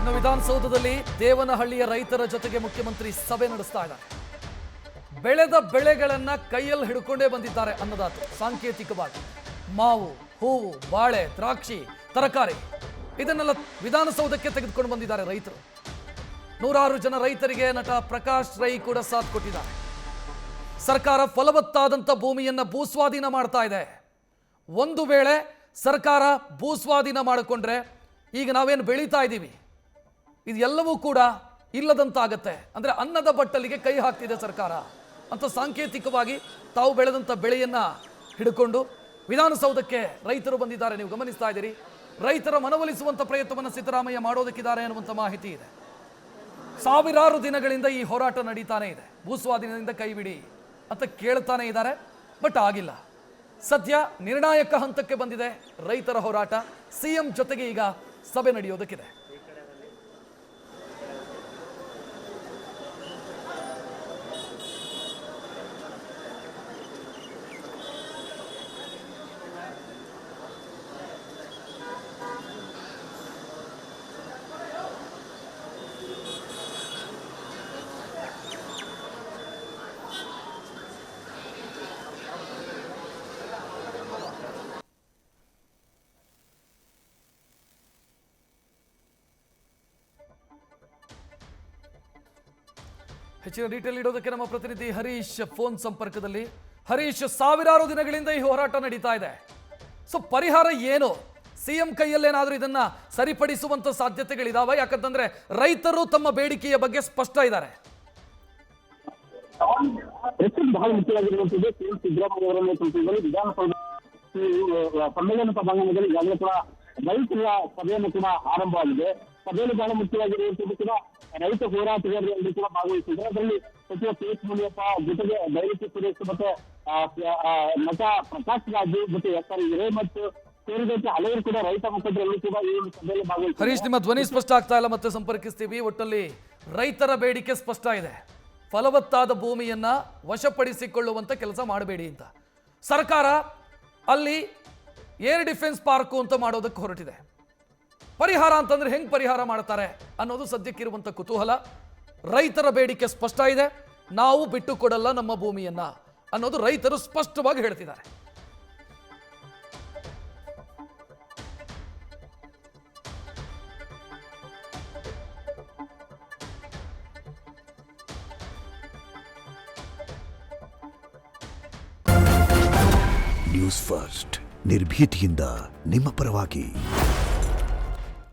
ಇನ್ನು ವಿಧಾನಸೌಧದಲ್ಲಿ ದೇವನಹಳ್ಳಿಯ ರೈತರ ಜೊತೆಗೆ ಮುಖ್ಯಮಂತ್ರಿ ಸಭೆ ನಡೆಸ್ತಾ ಇದ್ದಾರೆ. ಬೆಳೆದ ಬೆಳೆಗಳನ್ನ ಕೈಯಲ್ಲಿ ಹಿಡ್ಕೊಂಡೇ ಬಂದಿದ್ದಾರೆ ಅನ್ನದಾತರು. ಸಾಂಕೇತಿಕವಾಗಿ ಮಾವು, ಹೂವು, ಬಾಳೆ, ದ್ರಾಕ್ಷಿ, ತರಕಾರಿ ಇದನ್ನೆಲ್ಲ ವಿಧಾನಸೌಧಕ್ಕೆ ತೆಗೆದುಕೊಂಡು ಬಂದಿದ್ದಾರೆ ರೈತರು. ನೂರಾರು ಜನ ರೈತರಿಗೆ ನಟ ಪ್ರಕಾಶ್ ರೈ ಕೂಡ ಸಾಥ್ ಕೊಟ್ಟಿದ್ದಾರೆ. ಸರ್ಕಾರ ಫಲವತ್ತಾದಂಥ ಭೂಮಿಯನ್ನ ಭೂಸ್ವಾಧೀನ ಮಾಡ್ತಾ ಇದೆ. ಒಂದು ವೇಳೆ ಸರ್ಕಾರ ಭೂಸ್ವಾಧೀನ ಮಾಡಿಕೊಂಡ್ರೆ ಈಗ ನಾವೇನು ಬೆಳೀತಾ ಇದ್ದೀವಿ ಇದೆಲ್ಲವೂ ಕೂಡ ಇಲ್ಲದಂತಾಗತ್ತೆ. ಅಂದರೆ ಅನ್ನದ ಬಟ್ಟಲಿಗೆ ಕೈ ಹಾಕ್ತಿದೆ ಸರ್ಕಾರ ಅಂತ ಸಾಂಕೇತಿಕವಾಗಿ ತಾವು ಬೆಳೆದಂಥ ಬೆಳೆಯನ್ನ ಹಿಡ್ಕೊಂಡು ವಿಧಾನಸೌಧಕ್ಕೆ ರೈತರು ಬಂದಿದ್ದಾರೆ. ನೀವು ಗಮನಿಸ್ತಾ ಇದ್ದೀರಿ. ರೈತರ ಮನವೊಲಿಸುವಂಥ ಪ್ರಯತ್ನವನ್ನು ಸಿದ್ದರಾಮಯ್ಯ ಮಾಡೋದಕ್ಕಿದ್ದಾರೆ ಅನ್ನುವಂಥ ಮಾಹಿತಿ ಇದೆ. ಸಾವಿರಾರು ದಿನಗಳಿಂದ ಈ ಹೋರಾಟ ನಡೀತಾನೆ ಇದೆ. ಭೂಸ್ವಾಧೀನದಿಂದ ಕೈ ಬಿಡಿ ಅಂತ ಕೇಳ್ತಾನೆ ಇದ್ದಾರೆ, ಬಟ್ ಆಗಿಲ್ಲ. ಸದ್ಯ ನಿರ್ಣಾಯಕ ಹಂತಕ್ಕೆ ಬಂದಿದೆ ರೈತರ ಹೋರಾಟ. ಸಿಎಂ ಜೊತೆಗೆ ಈಗ ಸಭೆ ನಡೆಯೋದಕ್ಕಿದೆ. ಹೆಚ್ಚಿನ ಡೀಟೇಲ್ ಇಡೋದಕ್ಕೆ ನಮ್ಮ ಪ್ರತಿನಿಧಿ ಹರೀಶ್ ಫೋನ್ ಸಂಪರ್ಕದಲ್ಲಿ. ಹರೀಶ್, ಸಾವಿರಾರು ದಿನಗಳಿಂದ ಈ ಹೋರಾಟ ನಡೀತಾ ಇದೆ. ಸೊ ಪರಿಹಾರ ಏನು? ಸಿಎಂ ಕೈಯಲ್ಲೇನಾದ್ರೂ ಇದನ್ನ ಸರಿಪಡಿಸುವಂತ ಸಾಧ್ಯತೆಗಳಿದಾವ? ಯಾಕಂತಂದ್ರೆ ರೈತರು ತಮ್ಮ ಬೇಡಿಕೆಯ ಬಗ್ಗೆ ಸ್ಪಷ್ಟ ಇದ್ದಾರೆ. ಬಹಳ ಮುಖ್ಯವಾಗಿರುವಂತದ್ದು ಸಿಎಂ ಸಿದ್ದರಾಮಯ್ಯ ಅವರ ನೇತೃತ್ವದಲ್ಲಿ ವಿಧಾನಸೌಧ ಸಮ್ಮೇಳನ ಸಭಾಂಗಣದಲ್ಲಿ ಈಗಾಗಲೇ ಕೂಡ ರೈತರ ಸಭೆಯನ್ನು ಕೂಡ ಆರಂಭವಾಗಿದೆ. ಸಭೆಯಲ್ಲಿ ಬಹಳ ಮುಖ್ಯವಾಗಿರುವಂತದ್ದು ಕೂಡ ರೈತ ಹೋರಾಟಗಾರರು ಕೂಡ ಭಾಗವಹಿಸಿದ್ದಾರೆ. ಅದರಲ್ಲಿ ಸಚಿವ ಕೆ.ಎಚ್. ಮುನಿಯಪ್ಪ ಜೊತೆಗೆ ಬೈರತಿ ಸುರೇಶ್ ಮತ್ತೆ ನಟ ಪ್ರಕಾಶ್ ರಾಜು ಮತ್ತೆ ಎಸ್.ಆರ್. ಹಿರೇಮಠ್ ಸೇರಿದಂತೆ ಹಲವರು ಕೂಡ ರೈತ ಮುಖಂಡರಲ್ಲೂ ಕೂಡ ಈ ಒಂದು ಸಭೆಯಲ್ಲಿ ಭಾಗವಹಿಸಿದ್ದಾರೆ. ಹರೀಶ್, ನಿಮ್ಮ ಧ್ವನಿ ಸ್ಪಷ್ಟ ಆಗ್ತಾ ಇಲ್ಲ, ಮತ್ತೆ ಸಂಪರ್ಕಿಸ್ತೀವಿ. ಒಟ್ಟಲ್ಲಿ ರೈತರ ಬೇಡಿಕೆ ಸ್ಪಷ್ಟ ಇದೆ. ಫಲವತ್ತಾದ ಭೂಮಿಯನ್ನ ವಶಪಡಿಸಿಕೊಳ್ಳುವಂತ ಕೆಲಸ ಮಾಡಬೇಡಿ ಅಂತ. ಸರ್ಕಾರ ಅಲ್ಲಿ ಏರ್ ಡಿಫೆನ್ಸ್ ಪಾರ್ಕು ಅಂತ ಮಾಡೋದಕ್ಕೆ ಹೊರಟಿದೆ. ಪರಿಹಾರ ಅಂತಂದ್ರೆ ಹೆಂಗ್ ಪರಿಹಾರ ಮಾಡ್ತಾರೆ ಅನ್ನೋದು ಸದ್ಯಕ್ಕಿರುವಂತ ಕುತೂಹಲ. ರೈತರ ಬೇಡಿಕೆ ಸ್ಪಷ್ಟ ಇದೆ. ನಾವು ಬಿಟ್ಟು ಕೊಡಲ್ಲ ನಮ್ಮ ಭೂಮಿಯನ್ನ ಅನ್ನೋದು ರೈತರು ಸ್ಪಷ್ಟವಾಗಿ ಹೇಳ್ತಿದ್ದಾರೆ. ನ್ಯೂಸ್ ಫಸ್ಟ್, ನಿರ್ಭೀತಿಯಿಂದ ನಿಮ್ಮ ಪರವಾಗಿ.